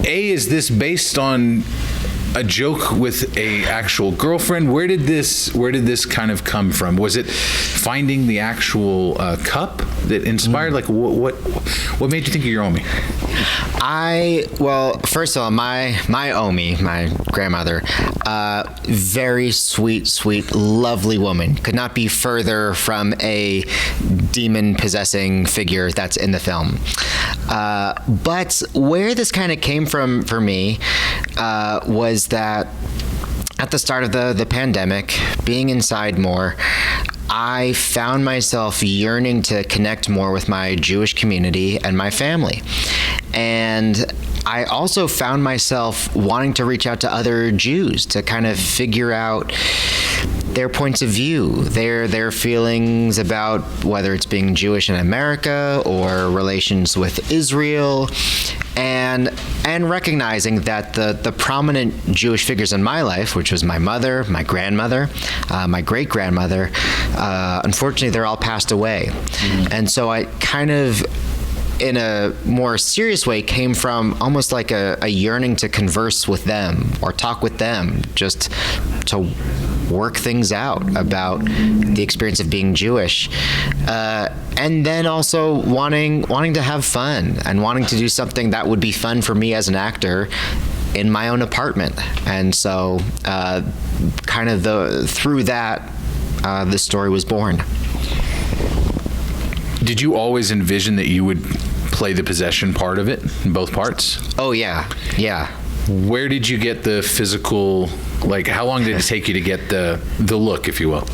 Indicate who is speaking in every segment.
Speaker 1: is this based on a joke with a actual girlfriend? Where did this kind of come from? Was it finding the actual cup that inspired? Like, what made you think of your Omi?
Speaker 2: Well, first of all, my Omi, my grandmother, very sweet, lovely woman. Could not be further from a demon-possessing figure that's in the film. But where this kind of came from for me was that at the start of the pandemic, being inside more, I found myself yearning to connect more with my Jewish community and my family. And I also found myself wanting to reach out to other Jews to kind of figure out their points of view, their feelings about whether it's being Jewish in America or relations with Israel, and recognizing that the prominent Jewish figures in my life, which was my mother, my grandmother, my great-grandmother, unfortunately they're all passed away. Mm-hmm. And so I kind of, in a more serious way, came from almost like a yearning to converse with them or talk with them, just to work things out about the experience of being Jewish, and then also wanting to have fun and wanting to do something that would be fun for me as an actor in my own apartment. And so kind of through that, this story was born.
Speaker 1: Did you always envision that you would play the possession part of it, both parts?
Speaker 2: Oh, yeah.
Speaker 1: Where did you get the physical, like, how long did it take you to get the look, if you will?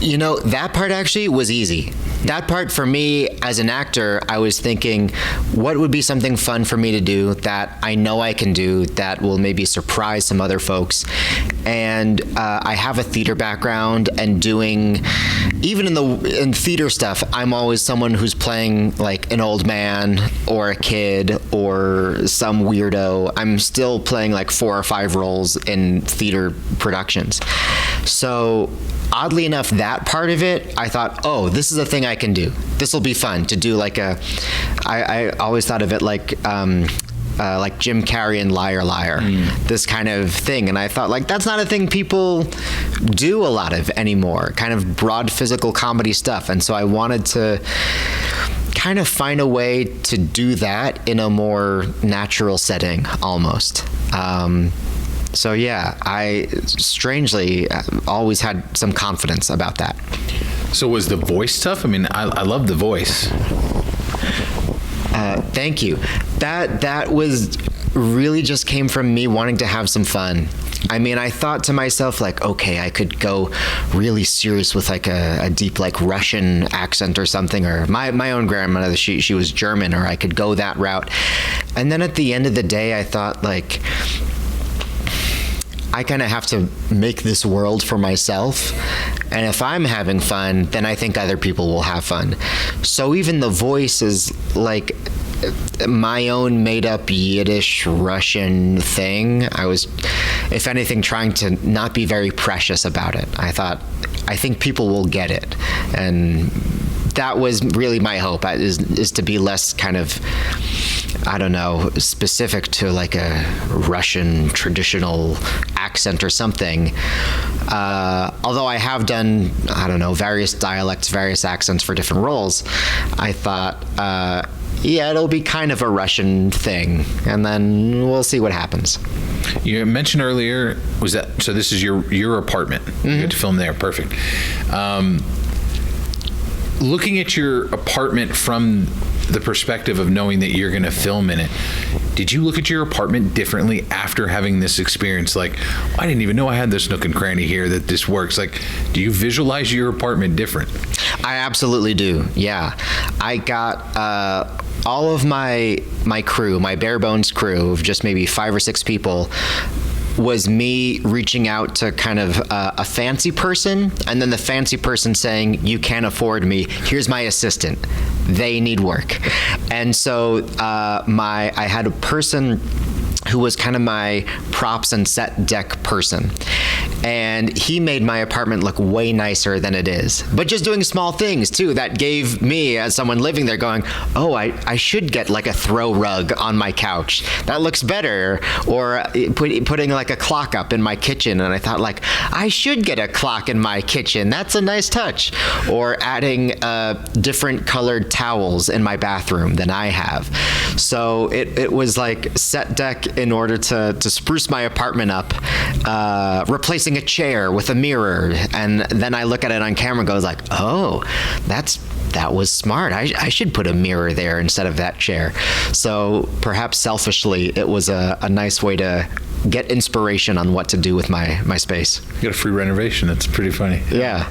Speaker 2: You know, that part actually was easy. That part for me as an actor, I was thinking, what would be something fun for me to do that I know I can do that will maybe surprise some other folks? And I have a theater background, and doing, even in theater stuff, I'm always someone who's playing like an old man or a kid or some weirdo. I'm still playing like 4 or 5 roles in theater productions. So oddly enough, that part of it, I thought, oh, this is a thing I can do. This will be fun to do. I always thought of it like Jim Carrey in Liar Liar, this kind of thing. And I thought, like, that's not a thing people do a lot of anymore, kind of broad physical comedy stuff. And so I wanted to kind of find a way to do that in a more natural setting, almost. So yeah, I strangely always had some confidence about that.
Speaker 1: So was the voice tough? I mean, I love the voice.
Speaker 2: Thank you. That was really just came from me wanting to have some fun. I mean, I thought to myself, like, okay, I could go really serious with like a deep, like, Russian accent or something, or my own grandmother, she was German, or I could go that route. And then at the end of the day, I thought, like, I kind of have to make this world for myself. And if I'm having fun, then I think other people will have fun. So even the voice is like my own made up Yiddish Russian thing. I was, if anything, trying to not be very precious about it. I thought, I think people will get it. And that was really my hope, is to be less kind of, I don't know, specific to like a Russian traditional accent or something. Although I have done, I don't know, various dialects, various accents for different roles, I thought, yeah, it'll be kind of a Russian thing, and then we'll see what happens.
Speaker 1: You mentioned earlier, was that, so this is your apartment? Mm-hmm. You get to film there, perfect. Looking at your apartment from the perspective of knowing that you're going to film in it, did you look at your apartment differently after having this experience? Like, I didn't even know I had this nook and cranny here, that this works. Like, do you visualize your apartment different?
Speaker 2: I absolutely do, yeah. I got all of my crew, my bare bones crew of just maybe 5 or 6 people, was me reaching out to kind of a fancy person, and then the fancy person saying, you can't afford me, here's my assistant, they need work. And so I had a person who was kind of my props and set deck person. and he made my apartment look way nicer than it is. But just doing small things too that gave me, as someone living there, going, oh, I should get like a throw rug on my couch. That looks better. Or putting like a clock up in my kitchen, and I thought like, I should get a clock in my kitchen. That's a nice touch. Or adding different colored towels in my bathroom than I have. So it was like set deck in order to spruce my apartment up, replacing a chair with a mirror. And then I look at it on camera and goes like, oh, that was smart. I should put a mirror there instead of that chair. So perhaps selfishly, it was a nice way to get inspiration on what to do with my space.
Speaker 1: You got a free renovation. That's pretty funny.
Speaker 2: Yeah.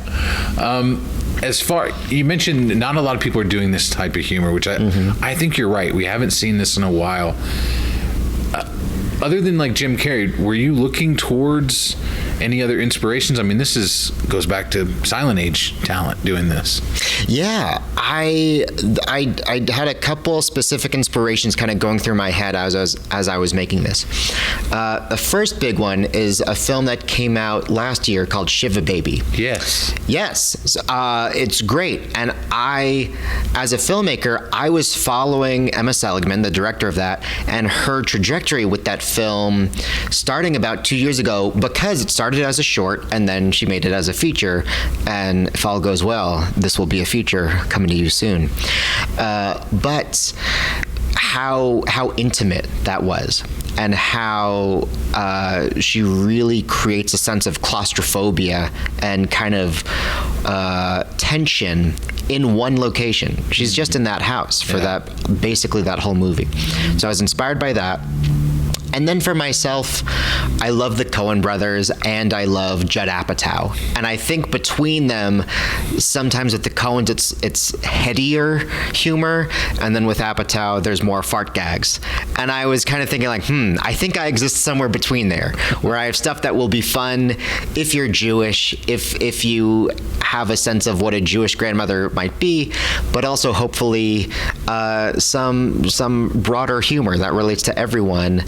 Speaker 1: As far, you mentioned not a lot of people are doing this type of humor, which I think you're right. We haven't seen this in a while. Other than like Jim Carrey, were you looking towards any other inspirations? I mean, this goes back to Silent Age talent doing this.
Speaker 2: Yeah, I had a couple specific inspirations kind of going through my head as I was making this. The first big one is a film that came out last year called Shiva Baby.
Speaker 1: Yes.
Speaker 2: It's great. And as a filmmaker, I was following Emma Seligman, the director of that, and her trajectory with that film starting about 2 years ago, because it started as a short and then she made it as a feature, and if all goes well, this will be a feature coming to you soon. But how intimate that was, and how she really creates a sense of claustrophobia and kind of tension in one location. She's just in that house for basically that whole movie. So I was inspired by that. And then for myself, I love the Coen brothers and I love Judd Apatow. And I think between them, sometimes with the Coens, it's headier humor, and then with Apatow, there's more fart gags. And I was kind of thinking like, I think I exist somewhere between there, where I have stuff that will be fun if you're Jewish, if you have a sense of what a Jewish grandmother might be, but also hopefully some broader humor that relates to everyone.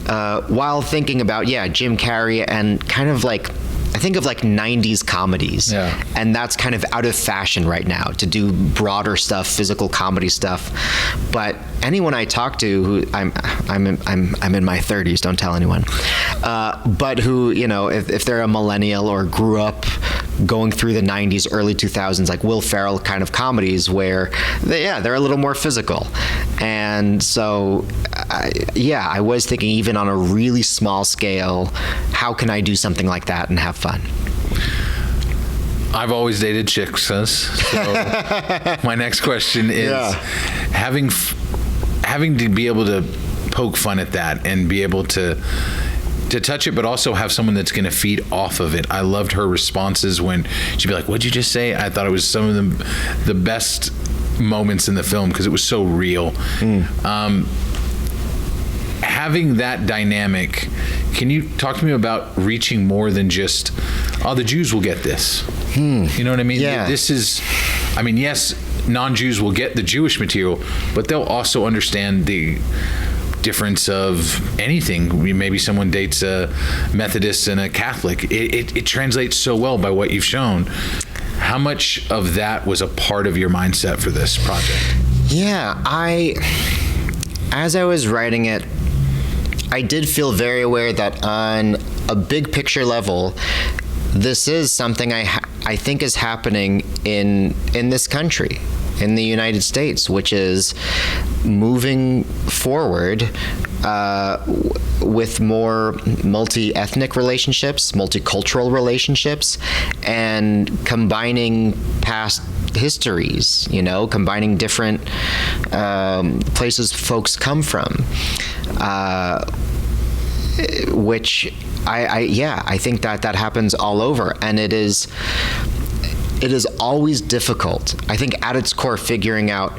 Speaker 2: While thinking about, Jim Carrey and kind of like, I think of like 90s comedies, and that's kind of out of fashion right now to do broader stuff, physical comedy stuff. But anyone I talk to, who I'm in my 30s, don't tell anyone, but who, if they're a millennial or grew up going through the 90s, early 2000s, like Will Ferrell kind of comedies where they're a little more physical. And so, I was thinking even on a really small scale, how can I do something like that and have fun?
Speaker 1: I've always dated chicks, so my next question is having to be able to poke fun at that and be able to touch it, but also have someone that's going to feed off of it. I loved her responses when she'd be like, "What'd you just say?" I thought it was some of the best moments in the film because it was so real. Having that dynamic, can you talk to me about reaching more than just, the Jews will get this? You know what I mean?
Speaker 2: Yeah.
Speaker 1: This is, yes, non-Jews will get the Jewish material, but they'll also understand the difference of anything. Maybe someone dates a Methodist and a Catholic. It translates so well by what you've shown. How much of that was a part of your mindset for this project? Yeah,
Speaker 2: as I was writing it, I did feel very aware that on a big picture level, this is something I think is happening in this country, in the United States, which is moving forward with more multi-ethnic relationships, multicultural relationships, and combining past histories, combining different places folks come from, which I think that happens all over, and it is always difficult, I think, at its core, figuring out,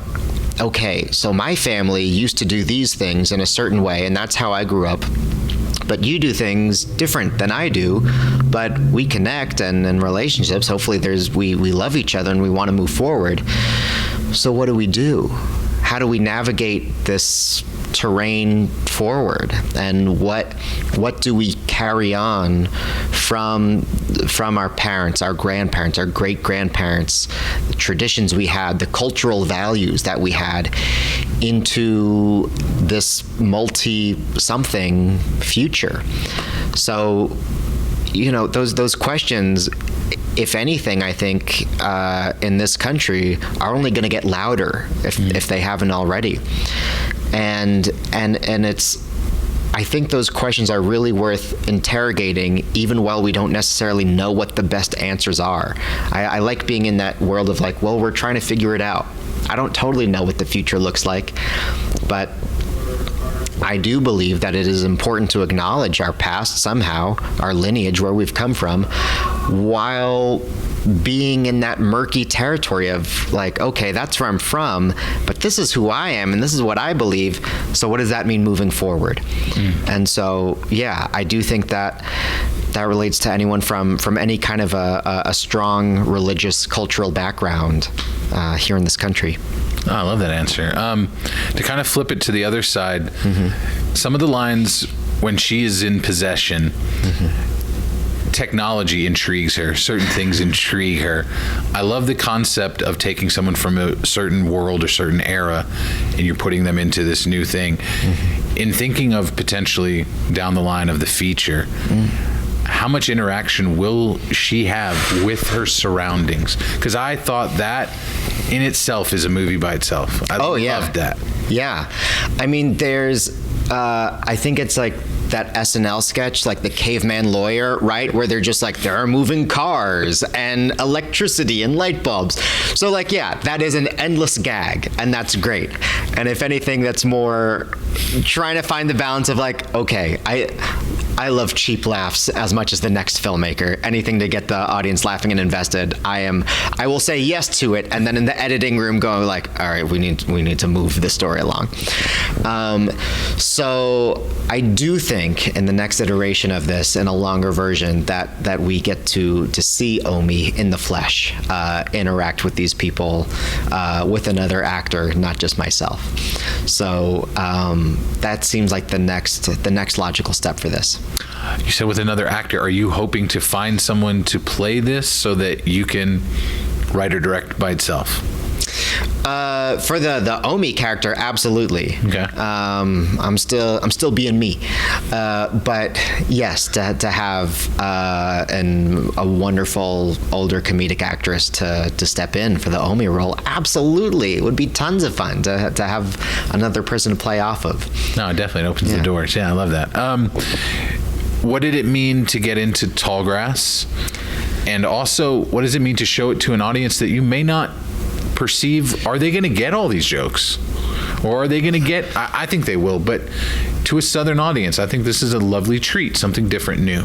Speaker 2: okay, so my family used to do these things in a certain way, and that's how I grew up. But you do things different than I do, but we connect, and in relationships, hopefully we love each other and we want to move forward. So what do we do? How do we navigate this terrain forward, and what do we carry on from our parents, our grandparents, our great grandparents, the traditions we had, the cultural values that we had, into this multi-something future. So, those questions, if anything, I think in this country are only going to get louder if they haven't already. And it's, I think those questions are really worth interrogating, even while we don't necessarily know what the best answers are. I like being in that world of like, well, we're trying to figure it out. I don't totally know what the future looks like, but I do believe that it is important to acknowledge our past somehow, our lineage, where we've come from, while being in that murky territory of like, okay, that's where I'm from, but this is who I am and this is what I believe, so what does that mean moving forward? And so, yeah, I do think that relates to anyone from any kind of a strong religious, cultural background here in this country.
Speaker 1: Oh, I love that answer. To kind of flip it to the other side, some of the lines when she is in possession, technology intrigues her. Certain things intrigue her. I love the concept of taking someone from a certain world or certain era and you're putting them into this new thing. In thinking of potentially down the line of the feature, how much interaction will she have with her surroundings? Because I thought that in itself is a movie by itself. I loved that.
Speaker 2: Yeah. I mean, there's, I think it's like that SNL sketch, like the caveman lawyer, right? Where they're just like, there are moving cars and electricity and light bulbs. So like, yeah, that is an endless gag, and that's great. And if anything, that's more trying to find the balance of like, okay, I love cheap laughs as much as the next filmmaker. Anything to get the audience laughing and invested, I will say yes to it, and then in the editing room going like, all right, we need to move the story along. So I do think in the next iteration of this, in a longer version, that we get to see Omi in the flesh, interact with these people, with another actor, not just myself. So that seems like the next logical step for this.
Speaker 1: You said with another actor. Are you hoping to find someone to play this so that you can write or direct by itself?
Speaker 2: For the Omi character, absolutely.
Speaker 1: Okay.
Speaker 2: I'm still being me, but yes, to have a wonderful older comedic actress to step in for the Omi role, absolutely, it would be tons of fun to have another person to play off of.
Speaker 1: No, it definitely opens the doors. Yeah, I love that. What did it mean to get into Tallgrass? And also, what does it mean to show it to an audience that you may not perceive? Are they going to get all these jokes? Or are they going to get, I think they will, but to a Southern audience, I think this is a lovely treat, something different, new.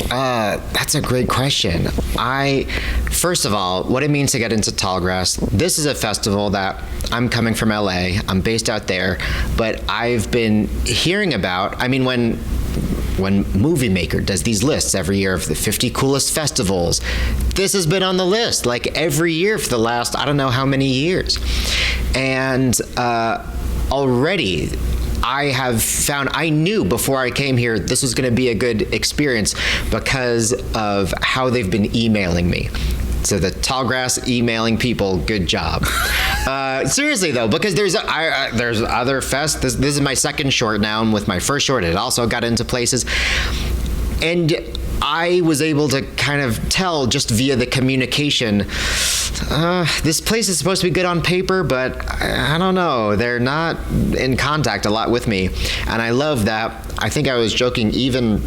Speaker 2: That's a great question. First of all, what it means to get into Tallgrass, this is a festival that I'm coming from LA, I'm based out there, but I've been hearing about, I mean, when Movie Maker does these lists every year of the 50 coolest festivals, this has been on the list like every year for the last, I don't know how many years. And already I knew before I came here this was going to be a good experience because of how they've been emailing me. So the Tallgrass emailing people, good job. Seriously though, because there's other fests. This is my second short now, and with my first short, it also got into places. And I was able to kind of tell just via the communication, this place is supposed to be good on paper, but I don't know. They're not in contact a lot with me. And I love that. I think I was joking even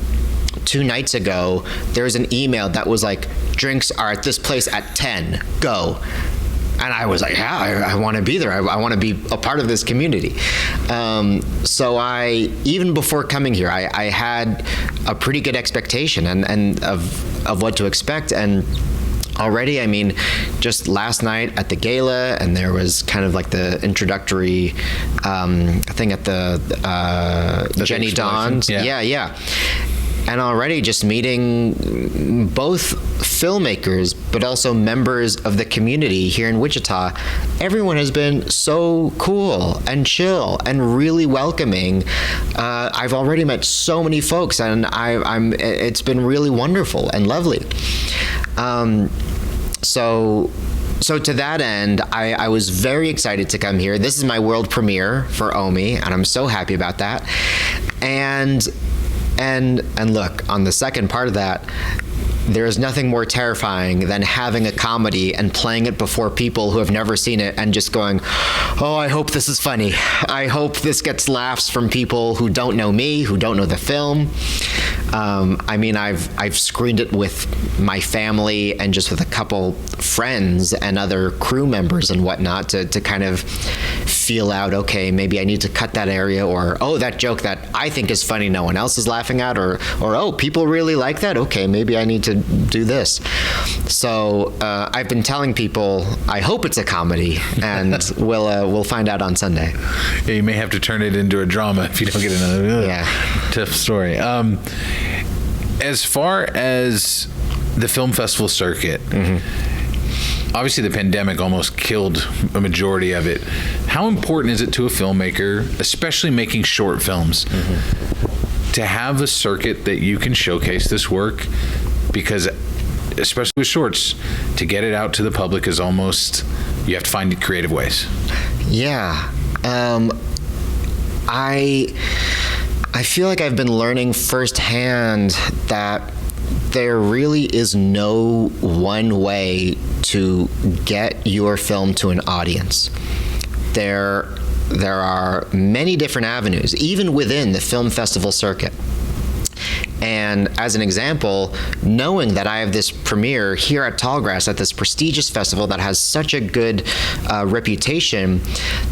Speaker 2: 2 nights ago, there was an email that was like, drinks are at this place at 10, go. And I was like, yeah, I want to be there. I want to be a part of this community. So even before coming here, I had a pretty good expectation and of what to expect. And already, I mean, just last night at the gala, and there was kind of like the introductory thing at the Jenny Dawn's. Yeah. And already just meeting both filmmakers, but also members of the community here in Wichita, everyone has been so cool and chill and really welcoming. I've already met so many folks, and it's been really wonderful and lovely. So to that end, I was very excited to come here. This is my world premiere for OMI, and I'm so happy about that. And look, on the second part of that, there is nothing more terrifying than having a comedy and playing it before people who have never seen it and just going, oh, I hope this is funny. I hope this gets laughs from people who don't know me, who don't know the film. I mean, I've screened it with my family and just with a couple friends and other crew members and whatnot to kind of feel out, okay, maybe I need to cut that area, or, oh, that joke that I think is funny no one else is laughing at, or oh, people really like that, okay, maybe I need to do this. So I've been telling people I hope it's a comedy, and we'll find out on Sunday.
Speaker 1: Yeah, you may have to turn it into a drama if you don't get another tough story. As far as the film festival circuit, obviously the pandemic almost killed a majority of it. How important is it to a filmmaker, especially making short films, to have a circuit that you can showcase this work? Because especially with shorts, to get it out to the public is almost, you have to find creative ways.
Speaker 2: Yeah. I feel like I've been learning firsthand that there really is no one way to get your film to an audience. There are many different avenues, even within the film festival circuit. And as an example, knowing that I have this premiere here at Tallgrass at this prestigious festival that has such a good reputation,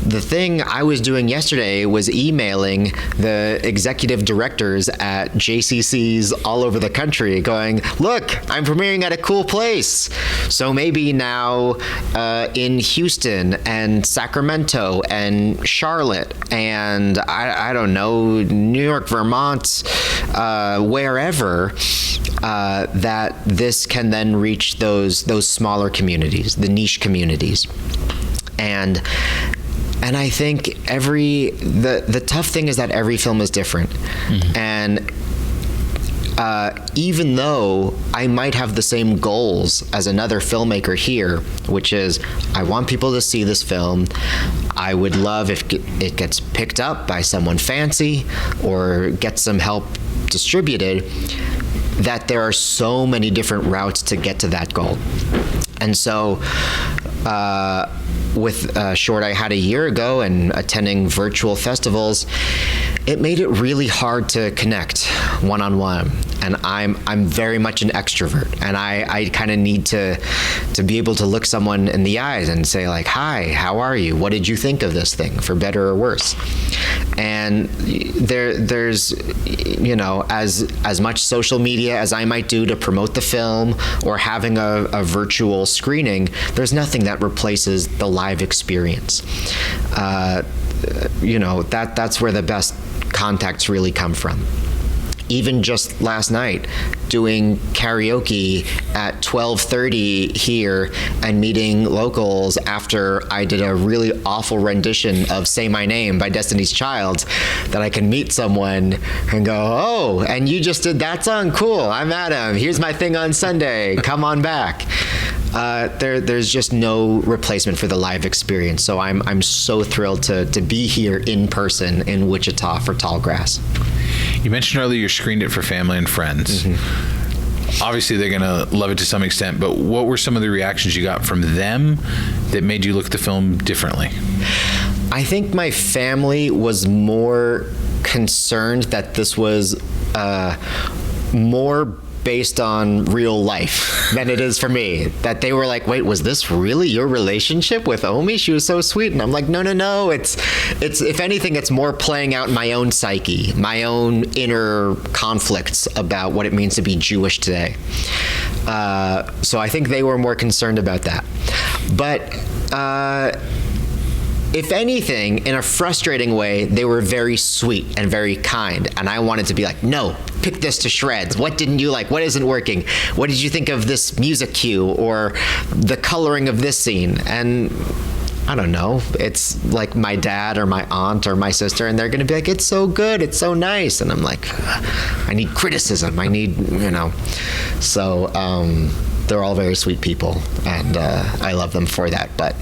Speaker 2: the thing I was doing yesterday was emailing the executive directors at JCCs all over the country going, look, I'm premiering at a cool place. So maybe now in Houston and Sacramento and Charlotte and I don't know, New York, Vermont, wherever, that this can then reach those smaller communities, the niche communities. And I think the tough thing is that every film is different. And even though I might have the same goals as another filmmaker here, which is I want people to see this film, I would love if it gets picked up by someone fancy or gets some help distributed, that there are so many different routes to get to that goal. And so with a short I had a year ago and attending virtual festivals, it made it really hard to connect one-on-one. And I'm very much an extrovert, and I kind of need to be able to look someone in the eyes and say like, hi, how are you? What did you think of this thing, for better or worse? And there's, you know, as much social media as I might do to promote the film or having a virtual screening, there's nothing that replaces the live experience. You know, that's where the best contacts really come from. Even just last night, doing karaoke at 12:30 here and meeting locals after I did a really awful rendition of Say My Name by Destiny's Child, that I can meet someone and go, oh, and you just did that song? Cool, I'm Adam. Here's my thing on Sunday. Come on back. There's just no replacement for the live experience. So I'm so thrilled to be here in person in Wichita for Tallgrass.
Speaker 1: You mentioned earlier you screened it for family and friends. Obviously, they're going to love it to some extent, but what were some of the reactions you got from them that made you look at the film differently?
Speaker 2: I think my family was more concerned that this was more based on real life than it is for me. That they were like, wait, was this really your relationship with Omi? She was so sweet. And I'm like, no. It's if anything, it's more playing out my own psyche, my own inner conflicts about what it means to be Jewish today. So I think they were more concerned about that. But if anything, in a frustrating way, they were very sweet and very kind. And I wanted to be like, no, pick this to shreds. What didn't you like? What isn't working? What did you think of this music cue or the coloring of this scene? And I don't know, it's like my dad or my aunt or my sister, and they're going to be like, it's so good, it's so nice. And I'm like, I need criticism. I need, So they're all very sweet people, and I love them for that. But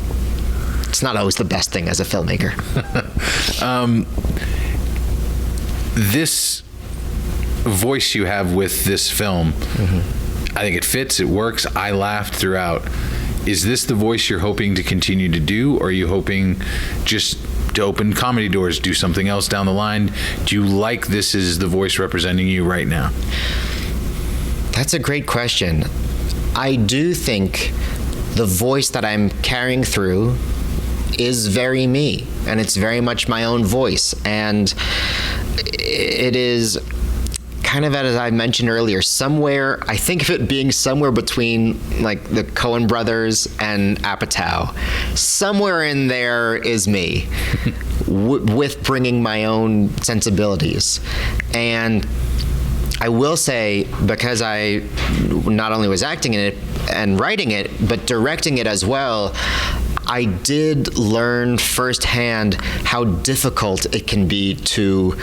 Speaker 2: it's not always the best thing as a filmmaker.
Speaker 1: This voice you have with this film, I think it fits, it works. I laughed throughout. Is this the voice you're hoping to continue to do, or are you hoping just to open comedy doors, do something else down the line? Do you like this is the voice representing you right now?
Speaker 2: That's a great question. I do think the voice that I'm carrying through is very me, and it's very much my own voice. And it is kind of, as I mentioned earlier, somewhere, I think of it being somewhere between like the Coen brothers and Apatow. Somewhere in there is me with bringing my own sensibilities. And I will say, because I not only was acting in it and writing it, but directing it as well, I did learn firsthand how difficult it can be to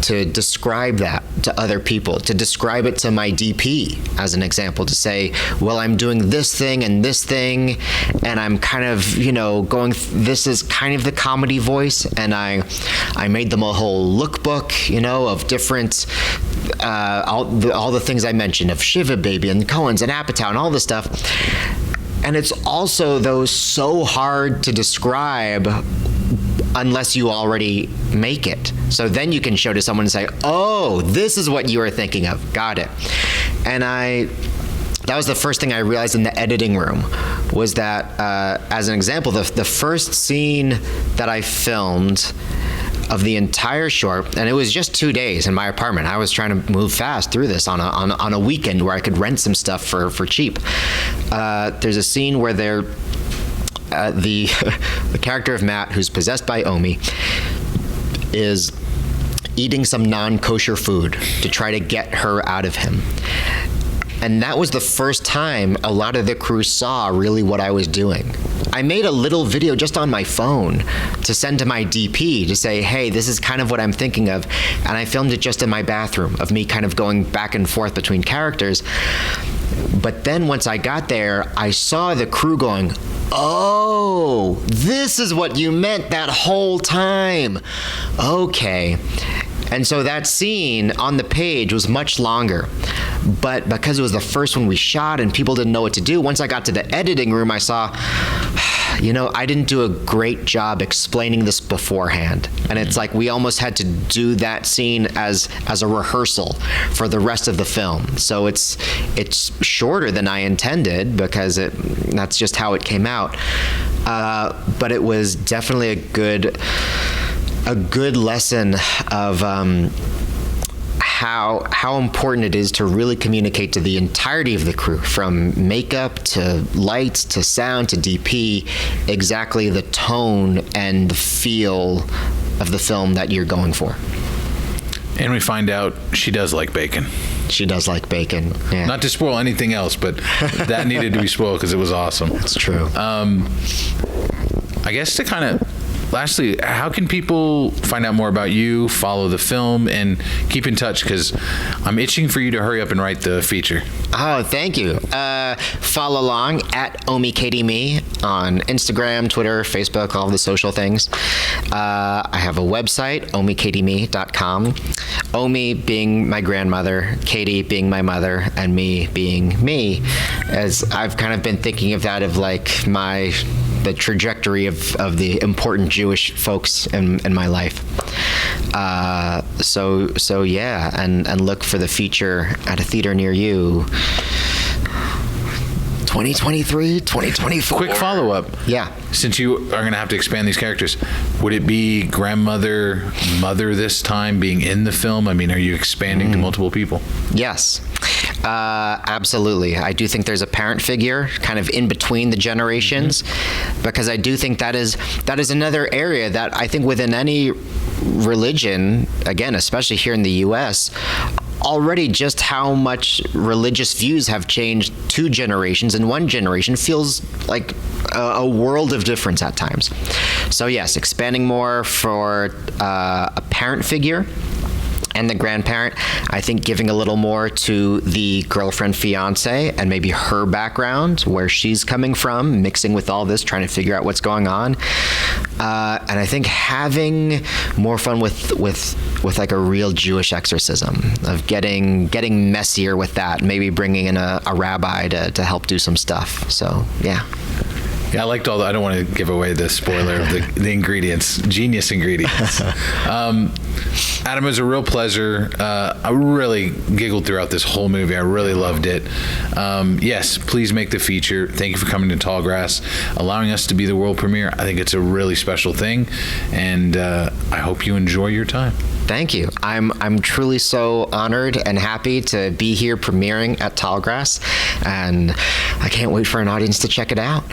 Speaker 2: describe that to other people, to describe it to my DP, as an example, to say, well, I'm doing this thing and this thing, and I'm kind of, this is kind of the comedy voice, and I made them a whole lookbook, of different, all the things I mentioned, of Shiva Baby and Coens and Apatow and all this stuff. And it's also, though, so hard to describe unless you already make it. So then you can show to someone and say, oh, this is what you were thinking of. Got it. And that was the first thing I realized in the editing room, was that, as an example, the first scene that I filmed of the entire short, and it was just 2 days in my apartment. I was trying to move fast through this on a weekend where I could rent some stuff for cheap. There's a scene where the character of Matt, who's possessed by Omi, is eating some non-kosher food to try to get her out of him. And that was the first time a lot of the crew saw really what I was doing. I made a little video just on my phone to send to my DP to say, hey, this is kind of what I'm thinking of. And I filmed it just in my bathroom, of me kind of going back and forth between characters. But then once I got there, I saw the crew going, oh, this is what you meant that whole time. Okay. And so that scene on the page was much longer. But because it was the first one we shot and people didn't know what to do, once I got to the editing room, I saw, I didn't do a great job explaining this beforehand. And it's like we almost had to do that scene as a rehearsal for the rest of the film. So it's shorter than I intended, because that's just how it came out. But it was definitely a good lesson of how important it is to really communicate to the entirety of the crew, from makeup to lights to sound to DP, exactly the tone and the feel of the film that you're going for.
Speaker 1: And we find out she does like bacon.
Speaker 2: She does like bacon. Yeah.
Speaker 1: Not to spoil anything else, but that needed to be spoiled because it was awesome.
Speaker 2: It's true.
Speaker 1: I guess to kind of, lastly, how can people find out more about you, follow the film, and keep in touch? Because I'm itching for you to hurry up and write the feature.
Speaker 2: Oh, thank you. Follow along at OmiKatieMe on Instagram, Twitter, Facebook, all the social things. I have a website, omikatieme.com. Omi being my grandmother, Katie being my mother, and me being me. As I've kind of been thinking of that, of like the trajectory of the important Jewish folks in my life. So yeah, and look for the feature at a theater near you 2023, 2024.
Speaker 1: Quick follow-up.
Speaker 2: Yeah.
Speaker 1: Since you are going to have to expand these characters, would it be grandmother, mother this time being in the film? I mean, are you expanding to multiple people?
Speaker 2: Yes, absolutely. I do think there's a parent figure kind of in between the generations, because I do think that is another area that I think within any religion, again, especially here in the U.S., already just how much religious views have changed 2 generations, and 1 generation feels like a world of difference at times. So yes, expanding more for a parent figure and the grandparent. I think giving a little more to the girlfriend, fiance, and maybe her background, where she's coming from, mixing with all this, trying to figure out what's going on. And I think having more fun with like a real Jewish exorcism, of getting messier with that, maybe bringing in a rabbi to help do some stuff. So yeah.
Speaker 1: Yeah, I liked I don't want to give away the spoiler of the ingredients, genius ingredients. Adam, it was a real pleasure. I really giggled throughout this whole movie. I really loved it. Yes, please make the feature. Thank you for coming to Tallgrass, allowing us to be the world premiere. I think it's a really special thing, and I hope you enjoy your time.
Speaker 2: Thank you. I'm truly so honored and happy to be here premiering at Tallgrass, and I can't wait for an audience to check it out.